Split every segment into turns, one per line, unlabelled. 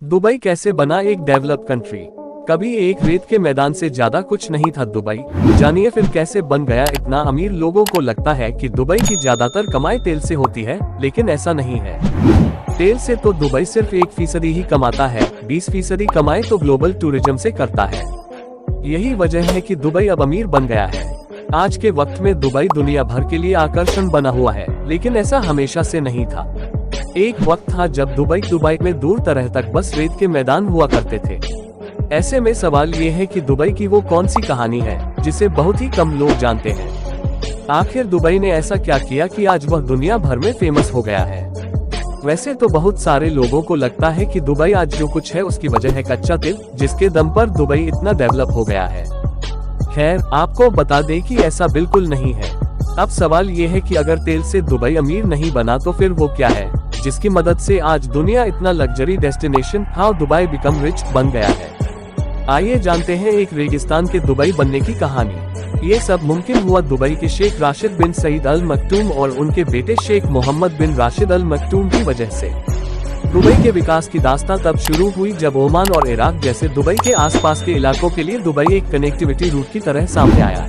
Dubai कैसे बना एक डेवलप्ड कंट्री। कभी एक रेत के मैदान से ज्यादा कुछ नहीं था दुबई। जानिए फिर कैसे बन गया इतना अमीर। लोगों को लगता है कि दुबई की ज्यादातर कमाई तेल से होती है, लेकिन ऐसा नहीं है। तेल से तो दुबई सिर्फ 1% ही कमाता है, 20% कमाई तो ग्लोबल टूरिज्म से करता है। यही वजह है कि दुबई अब अमीर बन गया है। आज के वक्त में दुबई दुनिया भर के लिए आकर्षण बना हुआ है, लेकिन ऐसा हमेशा से नहीं था। एक वक्त था जब दुबई में दूर तरह तक बस रेत के मैदान हुआ करते थे। ऐसे में सवाल ये है कि दुबई की वो कौन सी कहानी है जिसे बहुत ही कम लोग जानते हैं। आखिर दुबई ने ऐसा क्या किया कि आज वह दुनिया भर में फेमस हो गया है। वैसे तो बहुत सारे लोगों को लगता है कि दुबई आज जो कुछ है उसकी वजह है कच्चा तेल, जिसके दम पर दुबई इतना डेवलप हो गया है। खैर, आपको बता दें कि ऐसा बिल्कुल नहीं है। अब सवाल ये है कि अगर तेल से दुबई अमीर नहीं बना तो फिर वो क्या है जिसकी मदद से आज दुनिया इतना luxury destination how Dubai become rich बन गया है। आइए जानते हैं एक रेगिस्तान के दुबई बनने की कहानी। ये सब मुमकिन हुआ दुबई के शेख राशिद बिन सईद अल मक्तूम और उनके बेटे शेख मोहम्मद बिन राशिद अल मक्तूम की वजह से। दुबई के विकास की दास्तां तब शुरू हुई जब ओमान और इराक जैसे दुबई के आसपास के इलाकों के लिए दुबई एक कनेक्टिविटी रूट की तरह सामने आया।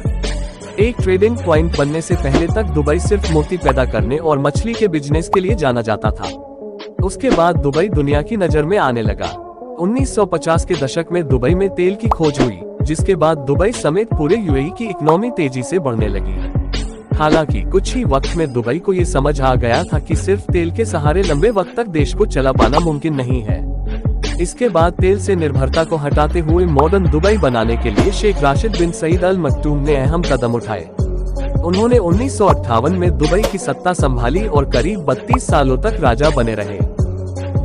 एक ट्रेडिंग पॉइंट बनने से पहले तक दुबई सिर्फ मोती पैदा करने और मछली के बिजनेस के लिए जाना जाता था। उसके बाद दुबई दुनिया की नजर में आने लगा। 1950 के दशक में दुबई में तेल की खोज हुई, जिसके बाद दुबई समेत पूरे यूएई की इकोनॉमी तेजी से बढ़ने लगी। हालांकि कुछ ही वक्त में दुबई को ये समझ आ गया था कि सिर्फ तेल के सहारे लंबे वक्त तक देश को चला पाना मुमकिन नहीं है। इसके बाद तेल से निर्भरता को हटाते हुए मॉडर्न दुबई बनाने के लिए शेख राशिद बिन सईद अल मक्तूम ने अहम कदम उठाए। उन्होंने 1958 में दुबई की सत्ता संभाली और करीब 32 सालों तक राजा बने रहे।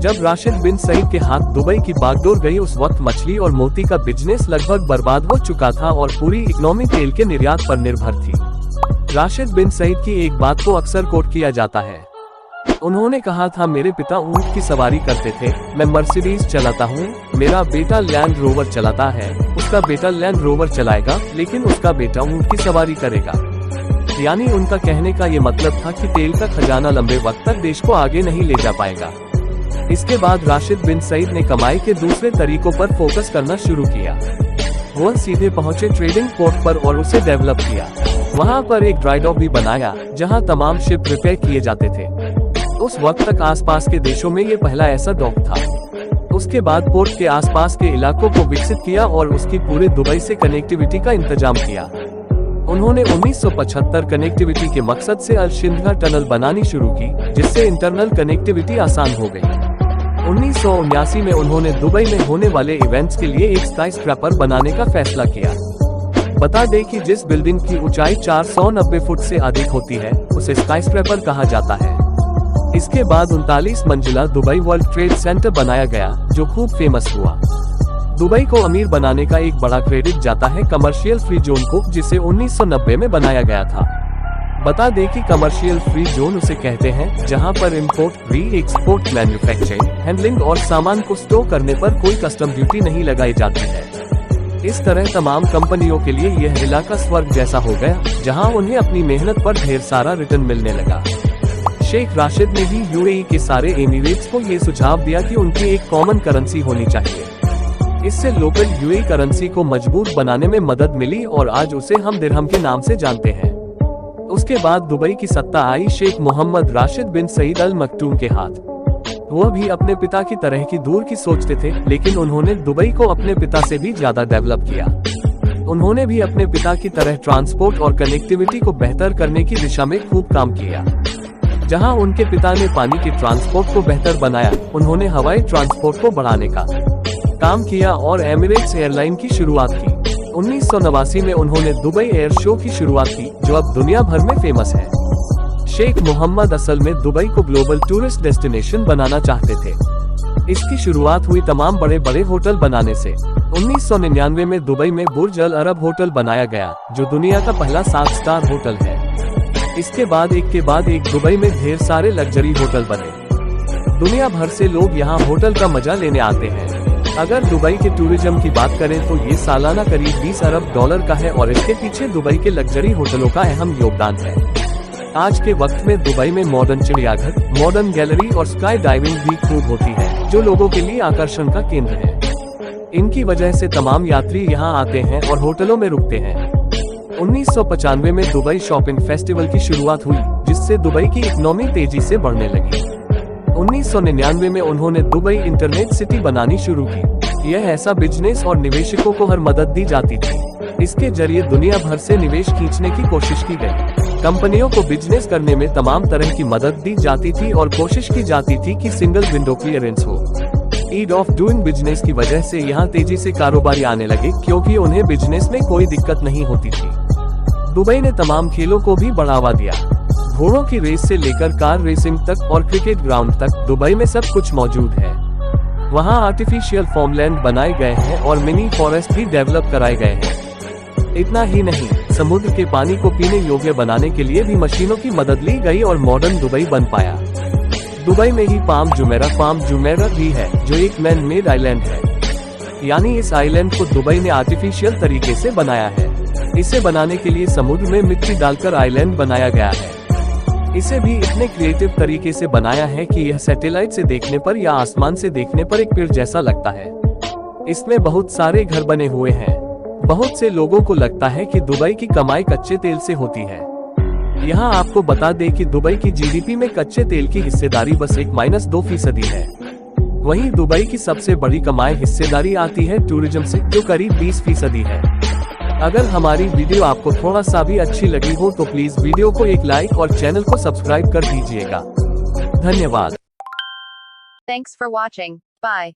जब राशिद बिन सईद के हाथ दुबई की बागडोर गई, उस वक्त मछली और मोती का बिजनेस लगभग बर्बाद हो चुका था और पूरी इकोनॉमी तेल के निर्यात पर निर्भर थी। राशिद बिन सईद की एक बात को अक्सर कोट किया जाता है। उन्होंने कहा था, मेरे पिता ऊंट की सवारी करते थे, मैं मर्सिडीज चलाता हूँ, मेरा बेटा लैंड रोवर चलाता है, उसका बेटा लैंड रोवर चलाएगा, लेकिन उसका बेटा ऊंट की सवारी करेगा। यानी उनका कहने का ये मतलब था कि तेल का खजाना लंबे वक्त तक देश को आगे नहीं ले जा पाएगा। इसके बाद राशिद बिन सईद ने कमाई के दूसरे तरीकों पर फोकस करना शुरू किया। वह सीधे पहुंचे ट्रेडिंग पोर्ट पर और उसे डेवलप किया। वहां पर एक ड्राई डॉक भी बनाया जहां तमाम शिप रिपेयर किए जाते थे। उस वक्त तक आसपास के देशों में ये पहला ऐसा डॉक था। उसके बाद पोर्ट के आसपास के इलाकों को विकसित किया और उसकी पूरे दुबई से कनेक्टिविटी का इंतजाम किया। उन्होंने 1975 कनेक्टिविटी के मकसद से अल शिंदगा टनल बनानी शुरू की, जिससे इंटरनल कनेक्टिविटी आसान हो गई। 1979 में उन्होंने दुबई में होने वाले इवेंट्स के लिए एक स्काईस्क्रैपर बनाने का फैसला किया। बता दें कि जिस बिल्डिंग की ऊंचाई 490 फुट से अधिक होती है उसे स्काईस्क्रैपर कहा जाता है। इसके बाद 39 मंजिला दुबई वर्ल्ड ट्रेड सेंटर बनाया गया, जो खूब फेमस हुआ। दुबई को अमीर बनाने का एक बड़ा क्रेडिट जाता है कमर्शियल फ्री जोन को, जिसे 1990 में बनाया गया था। बता दें कि कमर्शियल फ्री जोन उसे कहते हैं जहां पर इंपोर्ट, री एक्सपोर्ट, मैन्युफैक्चरिंग, हैंडलिंग और सामान को स्टोर करने पर कोई कस्टम ड्यूटी नहीं लगाई जाती है। इस तरह तमाम कंपनियों के लिए यह इलाका स्वर्ग जैसा हो गया, जहां उन्हें अपनी मेहनत पर ढेर सारा रिटर्न मिलने लगा। शेख राशिद ने ही यूएई के सारे एमिरेट्स को ये सुझाव दिया कि उनकी एक कॉमन करेंसी होनी चाहिए। इससे लोकल यूएई करेंसी को मजबूत बनाने में मदद मिली और आज उसे हम दिरहम के नाम से जानते हैं। उसके बाद दुबई की सत्ता आई शेख मोहम्मद राशिद बिन सईद अल मक्तूम के हाथ। वह भी अपने पिता की तरह की दूर की सोचते थे, लेकिन उन्होंने दुबई को अपने पिता से भी ज्यादा डेवलप किया। उन्होंने भी अपने पिता की तरह ट्रांसपोर्ट और कनेक्टिविटी को बेहतर करने की दिशा में खूब काम किया। जहां उनके पिता ने पानी के ट्रांसपोर्ट को बेहतर बनाया, उन्होंने हवाई ट्रांसपोर्ट को बढ़ाने का काम किया और एमिरेट्स एयरलाइन की शुरुआत की। 1989 में उन्होंने दुबई एयर शो की शुरुआत की, जो अब दुनिया भर में फेमस है। शेख मोहम्मद असल में दुबई को ग्लोबल टूरिस्ट डेस्टिनेशन बनाना चाहते थे। इसकी शुरुआत हुई तमाम बड़े बड़े होटल बनाने से। 1999 में दुबई में बुर्ज अल अरब होटल बनाया गया, जो दुनिया का पहला 7 स्टार होटल है। इसके बाद एक के बाद एक दुबई में ढेर सारे लग्जरी होटल बने। दुनिया भर से लोग यहाँ होटल का मजा लेने आते हैं। अगर दुबई के टूरिज्म की बात करें तो ये सालाना करीब 20 अरब डॉलर का है और इसके पीछे दुबई के लग्जरी होटलों का अहम योगदान है। आज के वक्त में दुबई में मॉडर्न चिड़ियाघर, मॉडर्न गैलरी और स्काई डाइविंग भी खूब होती है। जो लोगों के लिए आकर्षण का केंद्र है। इनकी वजह से तमाम यात्री यहाँ आते हैं और होटलों में रुकते हैं। 1995 में दुबई शॉपिंग फेस्टिवल की शुरुआत हुई, जिससे दुबई की इकोनॉमी तेजी से बढ़ने लगी। 1999 में उन्होंने दुबई इंटरनेट सिटी बनानी शुरू की। यह ऐसा बिजनेस और निवेशकों को हर मदद दी जाती थी। इसके जरिए दुनिया भर से निवेश खींचने की कोशिश की गई। कंपनियों को बिजनेस करने में तमाम तरह की मदद दी जाती थी और कोशिश की जाती थी कि सिंगल विंडो क्लियरेंस हो। ईज ऑफ डूइंग बिजनेस की वजह से यहाँ तेजी से कारोबारी आने लगे, क्योंकि उन्हें बिजनेस में कोई दिक्कत नहीं होती थी। दुबई ने तमाम खेलों को भी बढ़ावा दिया। घोड़ों की रेस से लेकर कार रेसिंग तक और क्रिकेट ग्राउंड तक दुबई में सब कुछ मौजूद है। वहाँ आर्टिफिशियल फॉर्मलैंड बनाए गए हैं और मिनी फॉरेस्ट भी डेवलप कराए गए हैं। इतना ही नहीं, समुद्र के पानी को पीने योग्य बनाने के लिए भी मशीनों की मदद ली गई और मॉडर्न दुबई बन पाया। दुबई में ही पाम जुमेरह भी है, जो एक मैन मेड आइलैंड है। यानी इस आइलैंड को दुबई ने आर्टिफिशियल तरीके से बनाया है। इसे बनाने के लिए समुद्र में मिट्टी डालकर आइलैंड बनाया गया है। इसे भी इतने क्रिएटिव तरीके से बनाया है कि यह सैटेलाइट से देखने पर या आसमान से देखने पर एक पेड़ जैसा लगता है। इसमें बहुत सारे घर बने हुए हैं। बहुत से लोगों को लगता है कि दुबई की कमाई कच्चे तेल से होती है। यहाँ आपको बता दें कि दुबई की जीडीपी में कच्चे तेल की हिस्सेदारी बस 1-2% है। वहीं दुबई की सबसे बड़ी कमाई हिस्सेदारी आती है टूरिज्म से, जो करीब 20% है। अगर हमारी वीडियो आपको थोड़ा सा भी अच्छी लगी हो तो प्लीज वीडियो को एक लाइक और चैनल को सब्सक्राइब कर दीजिएगा। धन्यवाद।
Thanks for watching. Bye.